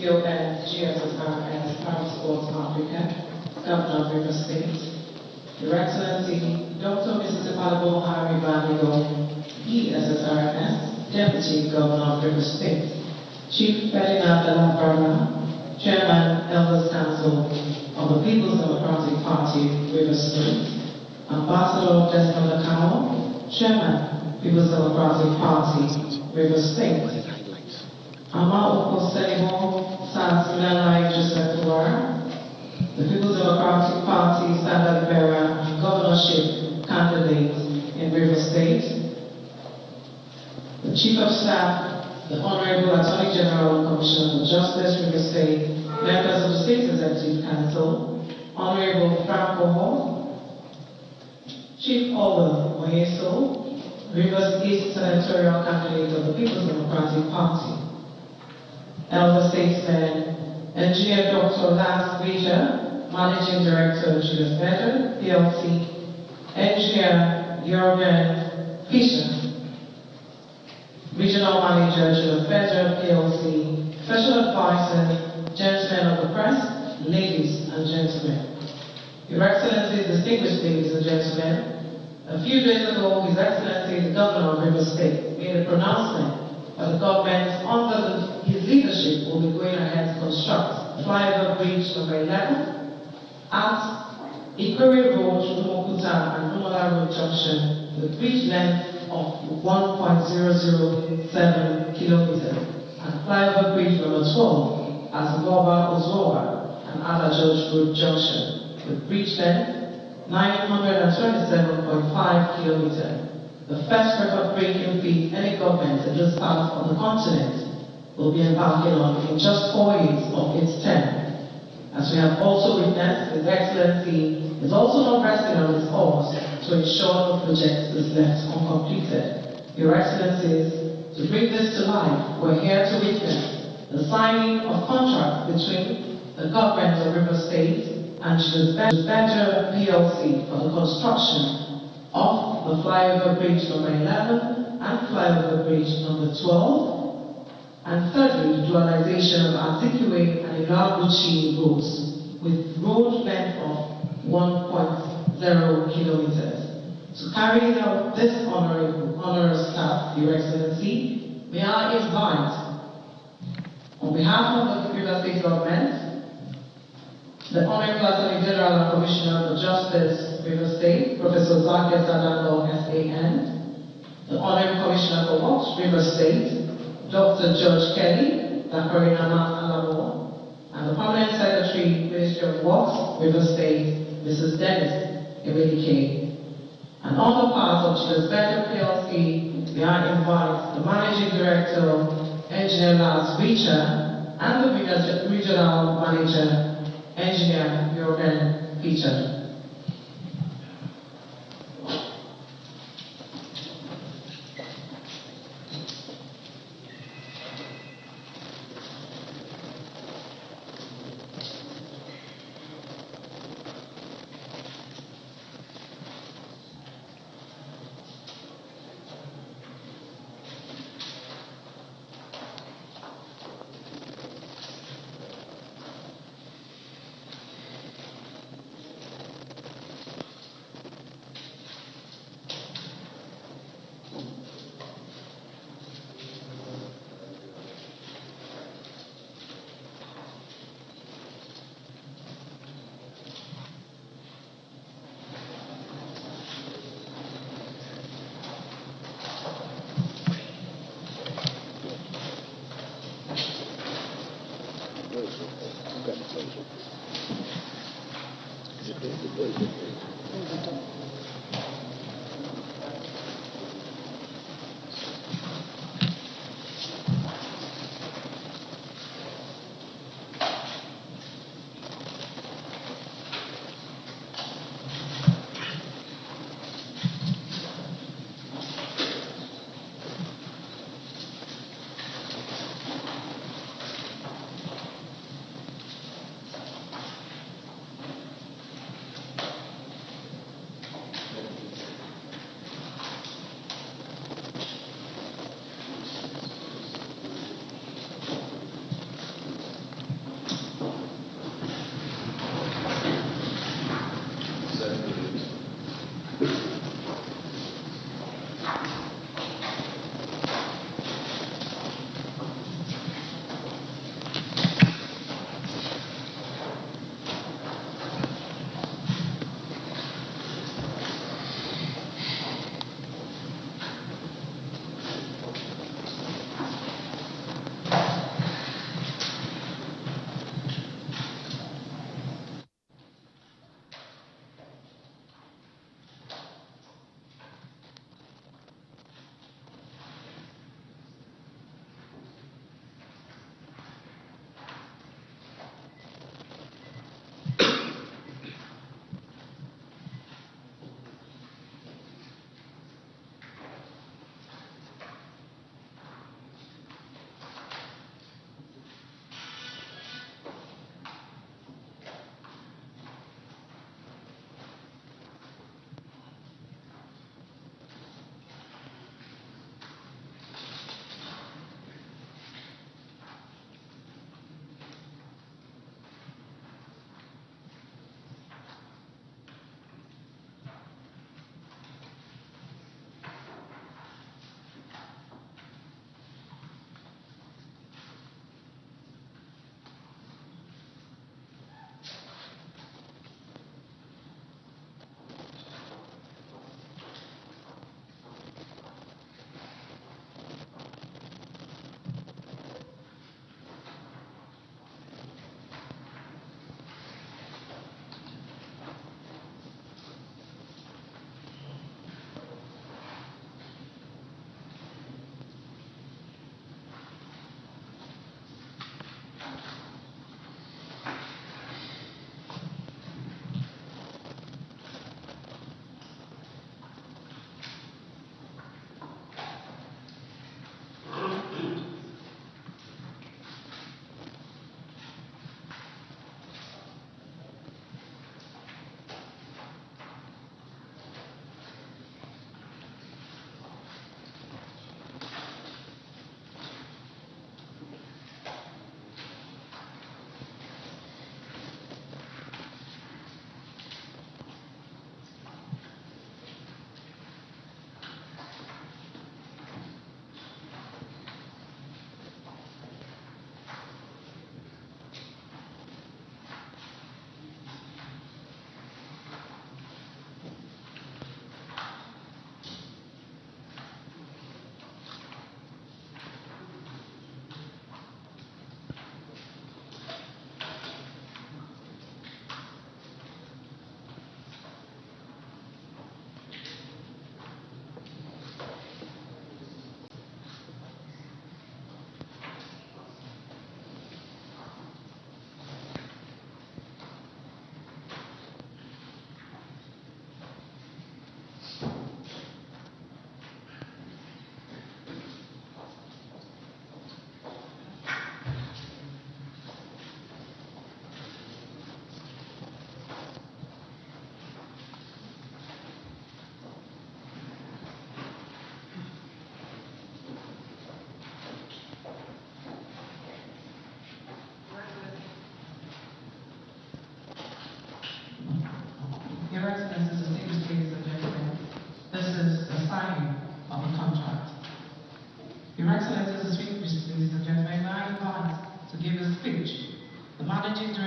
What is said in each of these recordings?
CON GSSRS Armed Sports Africa, Governor of River State, Your Excellency Dr. Mrs. Ipalabo Hari Banigo, ESSRS, Deputy Governor of River State, Chief Ferdinand Delabarra, Chairman, Elders Council of the People's Democratic Party, River State, Ambassador Desmond Akamo, Chairman, People's Democratic Party, River State, Ama Okoselimo, Sansilalai Joseph Tuara, the People's Democratic Party Standard Bearer and Governorship candidate in River State, the Chief of Staff, the Honorable Attorney General and Commissioner for Justice, River State, members of the State Executive Council, Honorable Franco Hall, Chief Owen Moyeso, Rivers East Senatorial candidate of the People's Democratic Party, Elder Statesman, Engineer Dr. Lance Beecher, Managing Director, Julius Better, PLC, Engineer Jürgen Fischer, Regional Manager, Julius Better, PLC, Special Advisors, Gentlemen of the Press, Ladies and Gentlemen. Your Excellencies, distinguished ladies and gentlemen, a few days ago, His Excellency, the Governor of River State, made a pronouncement that the government, under his leadership, will be going ahead to construct Flyover Bridge number 11 at Ikore Road, Umukuta and Umola Road Junction, with bridge length of 1.007 kilometers, and Flyover Bridge number 12 at Goba Ozoa and Ada George Road Junction, with bridge length 927.5 kilometers. The first record-breaking feat any government in this part of the continent will be embarking on in just 4 years of its term. As we have also witnessed, His Excellency is also not resting on his oars to ensure the project is left uncompleted. Your Excellencies, to bring this to life, we're here to witness the signing of contracts between the government of River State and Julius Better PLC for the construction of the Flyover Bridge number 11 and Flyover Bridge number 12, and thirdly, the dualization of Articulate and Ilabuchi roads with road length of 1.0 kilometers. To carry out this honorous task, Your Excellency, may I invite, on behalf of the River State Government, the Honorable Attorney General and Commissioner for Justice, River State, Professor Zaki Sadano, SAN, the Honorable Commissioner for Works, River State, Dr. George Kelly, Dakarina Alamo, and the Permanent Secretary, Ministry of Works, River State, Mrs. Dennis Emelike. And on the part of Julius Better PLC, may I invite the Managing Director, Engineer Lance Beecher, and the Regional Manager, Engineer Jürgen Fischer.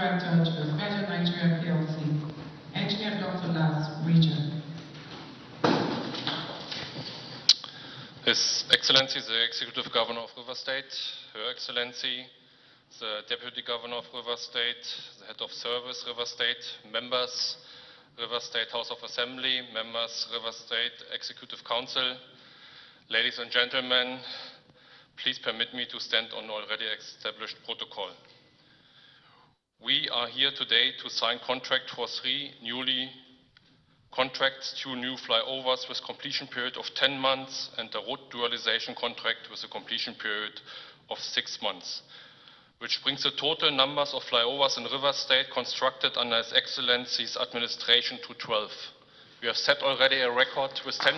Director to the Federal Nigeria PLC, Engineer Dr. Lars Region. His Excellency, the Executive Governor of River State, Her Excellency, the Deputy Governor of River State, the Head of Service, River State, members, River State House of Assembly, members, River State Executive Council, ladies and gentlemen, please permit me to stand on already established protocol. We are here today to sign contract for 3 newly contracts, 2 new flyovers with completion period of 10 months and a road dualization contract with a completion period of 6 months, which brings the total numbers of flyovers in River State constructed under His Excellency's administration to 12. We have set already a record with 10.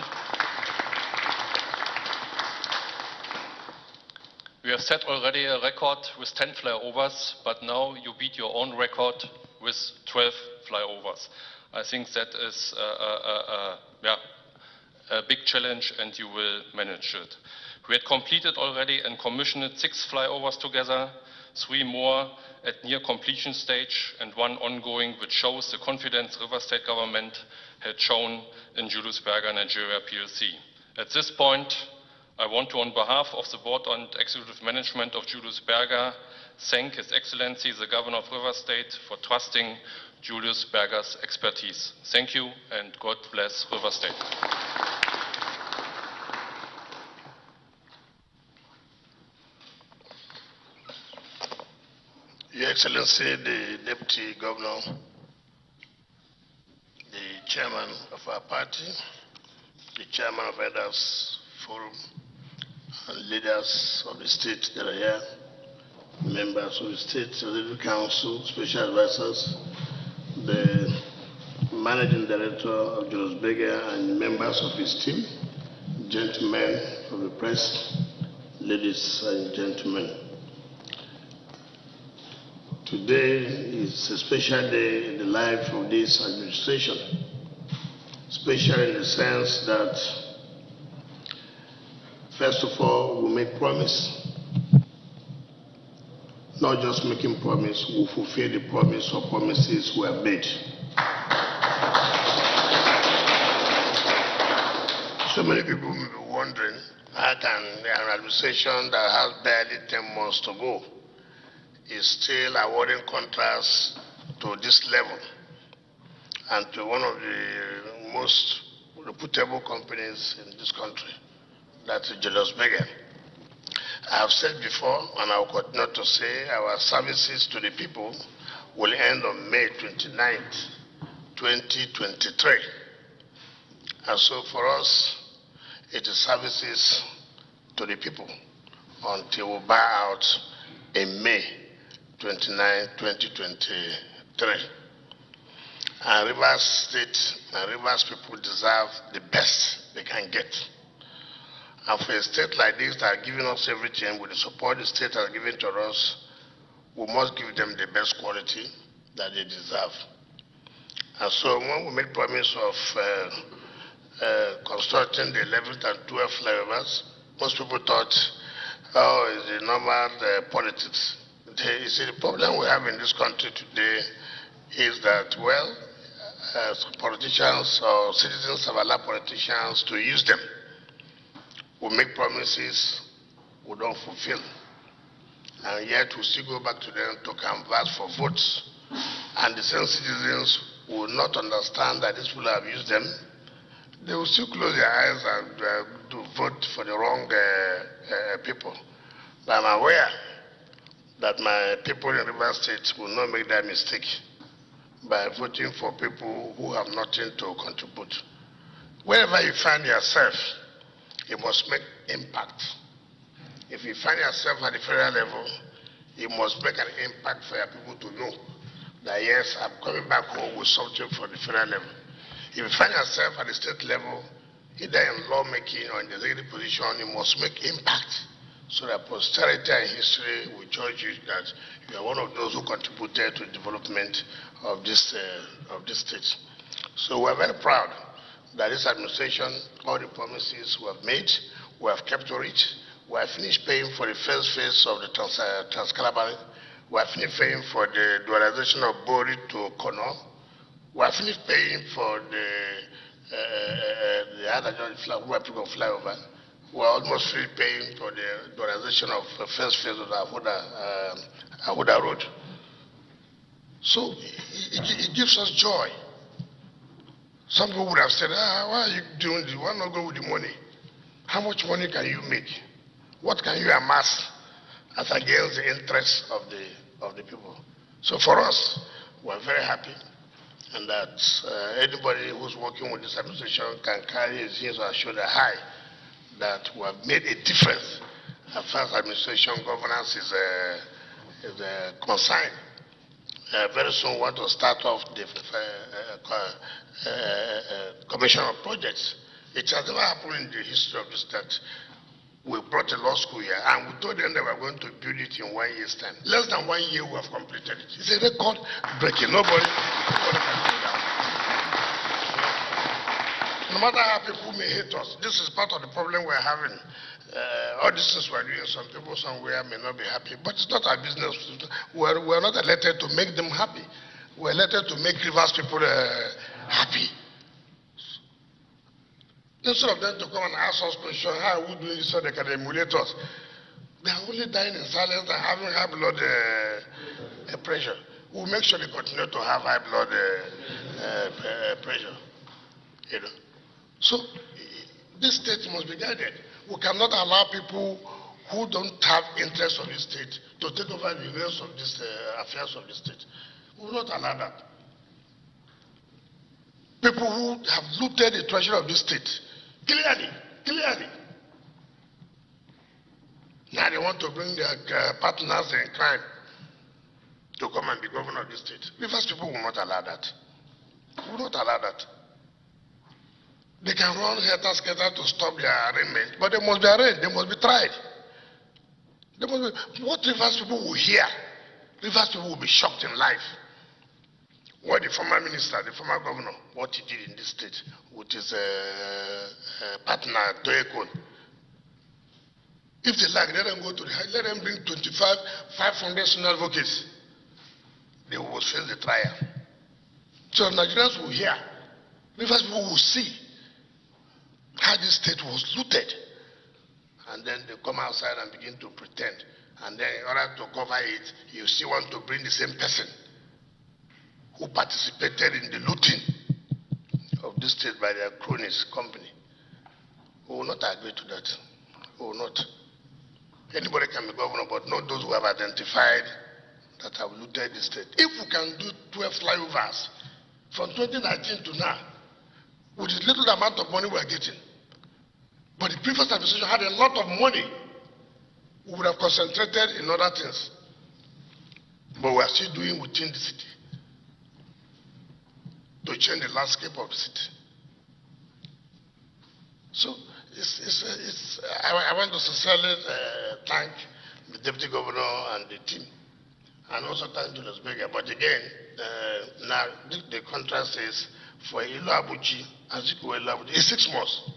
We have set already a record with 10 flyovers, but now you beat your own record with 12 flyovers. I think that is a big challenge, and you will manage it. We had completed already and commissioned 6 flyovers together, 3 more at near completion stage, and 1 ongoing, which shows the confidence River State government had shown in Julius Berger Nigeria PLC. At this point, I want to, on behalf of the Board and Executive Management of Julius Berger, thank His Excellency, the Governor of River State, for trusting Julius Berger's expertise. Thank you, and God bless River State. Your Excellency, the Deputy Governor, the Chairman of our party, the Chairman of Elders Forum, and leaders of the state that are here, members of the State Executive Council, special advisors, the Managing Director of Julius Berger and members of his team, gentlemen of the press, ladies and gentlemen. Today is a special day in the life of this administration, special in the sense that, first of all, we make promise. Not just making promise, we fulfill the promise or promises we have made. So many people may be wondering, how can an administration that has barely 10 months to go is still awarding contracts to this level and to one of the most reputable companies in this country, that's Julius Berger. I have said before, and I will continue to say, our services to the people will end on May 29th, 2023. And so for us, it is services to the people until we buy out in May 29, 2023. And Rivers State and Rivers people deserve the best they can get. And for a state like this that are giving us everything, with the support the state has given to us, we must give them the best quality that they deserve. And so when we made promise of constructing the 11th and 12th flyovers, most people thought, oh, it's the normal politics. You see, the problem we have in this country today is that, well, politicians or citizens have allowed politicians to use them. We make promises we don't fulfill. And yet we still go back to them to canvass for votes. And the same citizens will not understand that these people have used them. They will still close their eyes and do vote for the wrong people. But I'm aware that my people in River State will not make that mistake by voting for people who have nothing to contribute. Wherever you find yourself, you must make impact. If you find yourself at the federal level, you must make an impact for your people to know that, yes, I'm coming back home with something for the federal level. If you find yourself at the state level, either in lawmaking or in the executive position, you must make impact so that posterity and history will judge you that you are one of those who contributed to the development of this state. So we're very proud that this administration, all the promises we have made, we have kept to it. We have finished paying for the first phase of the Trans-Calabar. We have finished paying for the dualization of Bori to Kono. We have finished paying for the other flyover. We are almost free paying for the dualization of the first phase of the Ahuda Road. So it gives us joy. Some people would have said, why are you doing this? Why not go with the money? How much money can you make? What can you amass as against the interests of the people? So for us, we're very happy, and that anybody who's working with this administration can carry his head or shoulder high that we have made a difference as far as administration governance is concerned. Very soon we want to start off the commission of projects. It has never happened in the history of this state. We brought a law school here and we told them that we were going to build it in 1 year's time. Less than 1 year we have completed it. It's a record breaking. Nobody can do that. No matter how people may hate us, this is part of the problem we're having. All these things we're doing, some people somewhere may not be happy, but it's not our business. We're not elected to make them happy. We're elected to make Rivers people happy. Instead of them to come and ask us questions, how are we doing this so they can emulate us? They are only dying in silence and having high blood pressure. We'll make sure they continue to have high blood pressure. You know. So this state must be guided. We cannot allow people who don't have interest of this state to take over the rest of this affairs of the state. We will not allow that. People who have looted the treasury of this state, clearly. Now they want to bring their partners in crime to come and be governor of this state. The first people will not allow that. We will not allow that. They can run helter-skelter to stop their arraignment, but they must be arraigned, they must be tried. They must be, what Rivers people will hear, Rivers people will be shocked in life. What the former minister, the former governor, what he did in this state with his partner, Toyekon. If they like, let them go to let them bring 500 senior advocates. They will face the trial. So Nigerians will hear, Rivers people will see how this state was looted. And then they come outside and begin to pretend. And then in order to cover it, you still want to bring the same person who participated in the looting of this state by their cronies company. We will not agree to that. We will not. Anybody can be governor, but not those who have identified that have looted the state. If we can do 12 flyovers from 2019 to now, with the little amount of money we are getting, but the previous administration had a lot of money, we would have concentrated in other things. But we are still doing within the city to change the landscape of the city. So I want to sincerely thank the deputy governor and the team, and also thank Julius Berger. But again, now the contract says for Ilo Abuchi and Zikwe Ilo Abuchi, it's 6 months.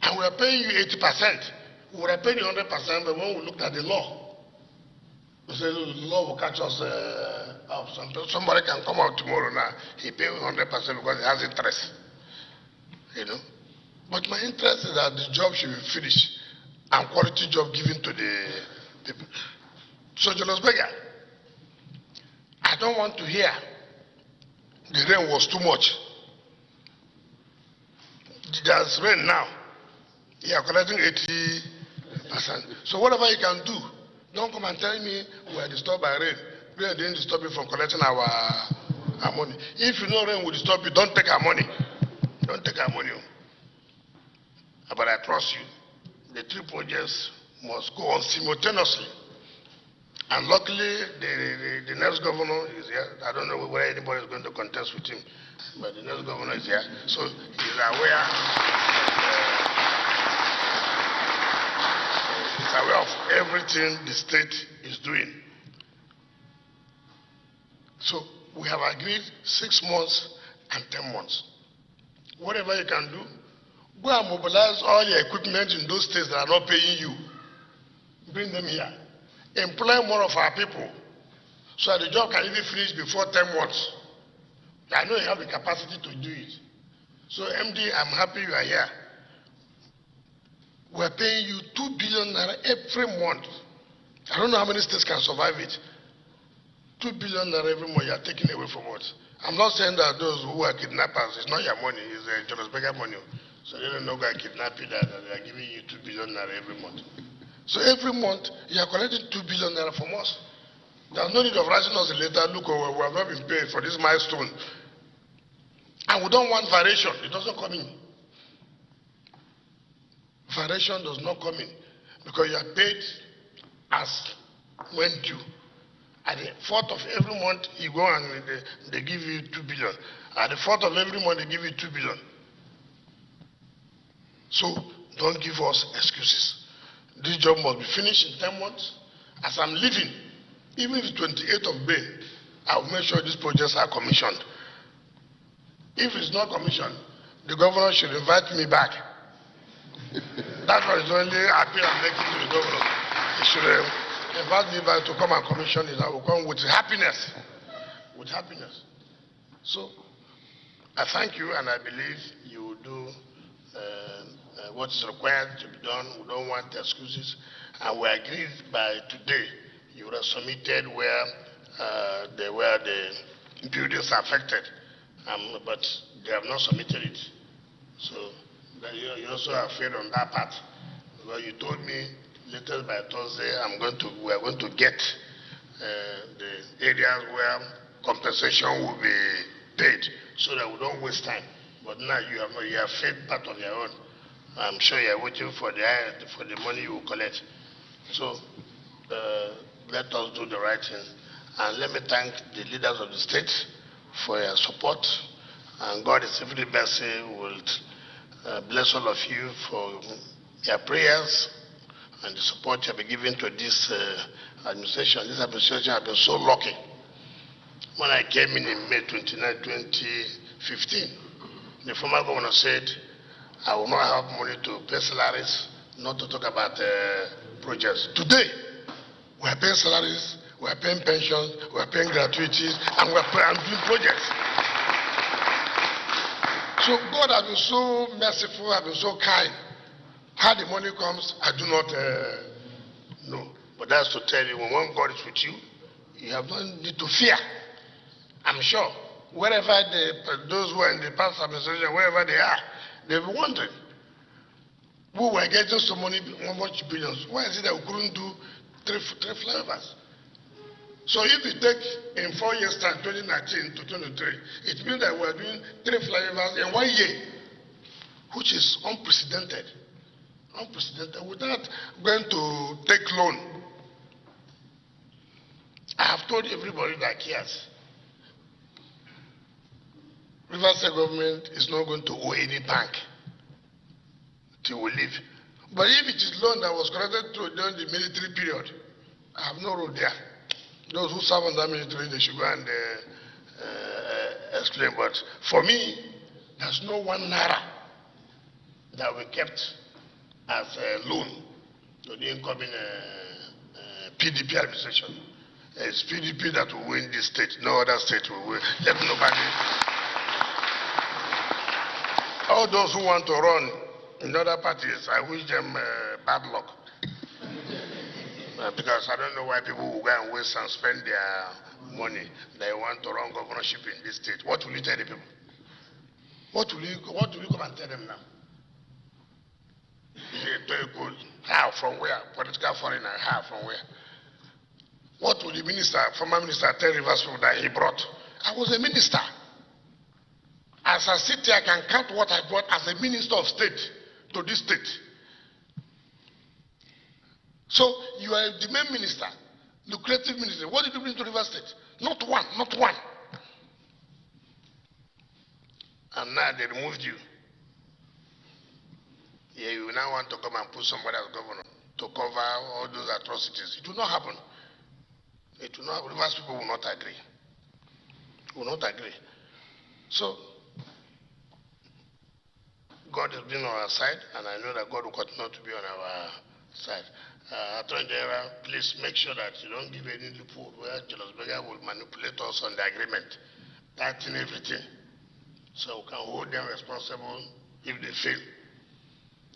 And we are paying you 80%. We would have paid you 100%, but when we looked at the law, we said the law will catch us up. Somebody can come out tomorrow now, he pays 100% because he has interest. You know? But my interest is that the job should be finished and quality job given to the people. So Julius Berger, I don't want to hear the rain was too much. There's rain now. You are collecting 80%. So whatever you can do, don't come and tell me we are disturbed by rain. Rain didn't disturb you from collecting our money. If you know rain will disturb you, don't take our money. Don't take our money. But I trust you. The 3 projects must go on simultaneously. And luckily, the next governor is here. I don't know whether anybody is going to contest with him, but the next governor is here. So he's aware. He's aware of everything the state is doing. So we have agreed 6 months and 10 months. Whatever you can do, go and mobilize all your equipment in those states that are not paying you. Bring them here. employ more of our people so that the job can even finish before 10 months. I know you have the capacity to do it. So MD, I'm happy you are here. We're paying you 2 billion naira every month. I don't know how many states can survive it. 2 billion naira every month you are taking away from us. I'm not saying that those who are kidnappers, it's not your money, it's Jonas Becker money. So they don't know guy kidnap you that they are giving you 2 billion naira every month. So every month you are collecting 2 billion naira from us. There's no need of writing us a letter, look, we have not been paid for this milestone. And we don't want variation, it doesn't come in. Variation does not come in because you are paid as when due. At the 4th of every month, you go and they give you 2 billion. At the 4th of every month, they give you 2 billion. So don't give us excuses. This job must be finished in 10 months. As I'm leaving, even if it's 28th of May, I will make sure these projects are commissioned. If it's not commissioned, the governor should invite me back. That's what is the only appeal I'm making to the governor. He should invite me back to come and commission it. I will come with happiness. With happiness. So, I thank you and I believe you will do what is required to be done. We don't want excuses. And we agreed by today you would have submitted where the buildings are affected. But they have not submitted it. So you also are afraid on that part. Well, you told me latest by Thursday we are going to get the areas where compensation will be paid so that we don't waste time. But now you have paid part of your own. I'm sure you are waiting for the money you will collect. So let us do the right thing. And let me thank the leaders of the state for your support. And God is every mercy will bless all of you for your prayers and the support you have been giving to this administration. This administration has been so lucky. When I came in May 29, 2015, the former governor said, I will not have money to pay salaries, not to talk about projects. Today, we are paying salaries, we are paying pensions, we are paying gratuities, and we are doing projects. So God has been so merciful, has been so kind. How the money comes, I do not know. But that's to tell you, when God is with you, you have no need to fear. I'm sure wherever those who are in the past administration, wherever they are, they'll be wondering, we were getting so many, how much billions? Why is it that we couldn't do three flyovers? So if you take in 4 years' time, 2019 to 2023, it means that we're doing 3 flyovers in 1 year, which is unprecedented. Unprecedented, without going to take loan. I have told everybody that cares. Rivers State government is not going to owe any bank till we leave. But if it is loan that was collected during the military period, I have no role there. Those who serve under military, they should go and explain. But for me, there's no 1 naira that we kept as a loan to the incoming PDP administration. It's PDP that will win this state. No other state will win. Let nobody. All those who want to run in other parties, I wish them bad luck. Because I don't know why people will go and waste and spend their money. They want to run governorship in this state. What will you tell the people? What will you come and tell them now? How? From where? Political foreigner. How? From where? What will the minister, former minister, tell Rivers people that he brought? I was a minister. As I sit here, I can count what I brought as a minister of state to this state. So you are the main minister, lucrative minister. What did you bring to Rivers State? Not one, not one. And now they removed you. Yeah, you now want to come and put somebody as governor to cover all those atrocities. It will not happen. It will not. Rivers people will not agree. Will not agree. So God has been on our side, and I know that God will continue to be on our side. Attorney General, please make sure that you don't give any loophole where Julius Berger will manipulate us on the agreement, tightening everything, so we can hold them responsible if they fail.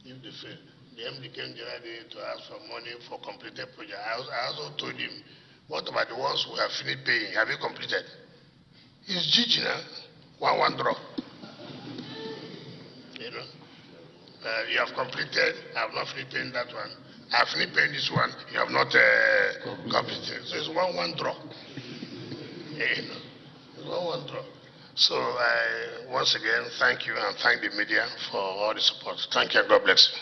If they fail. The MD came the other day to ask for money for completed project. I also told him, what about the ones who have finished paying? Have you completed? It's GG now. One draw. You know? You have completed, I have not finished paying that one. I have finished paying this one, you have not completed. So it's one draw. You know? It's one draw. So I once again thank you and thank the media for all the support. Thank you and God bless you.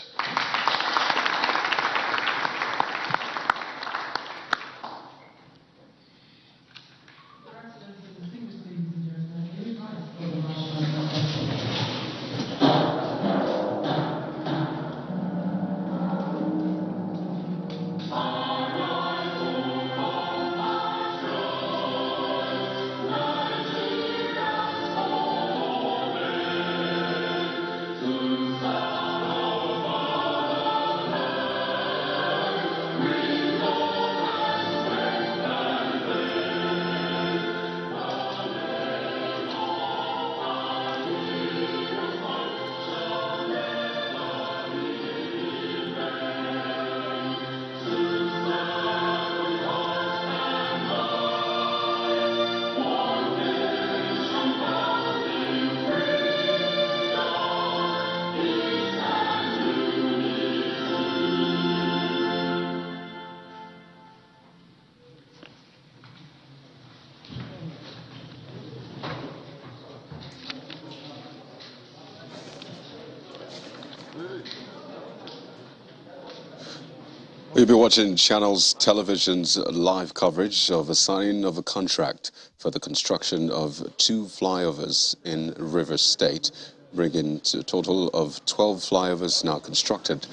You'll be watching Channels Television's live coverage of a signing of a contract for the construction of 2 flyovers in Rivers State, bringing to a total of 12 flyovers now constructed.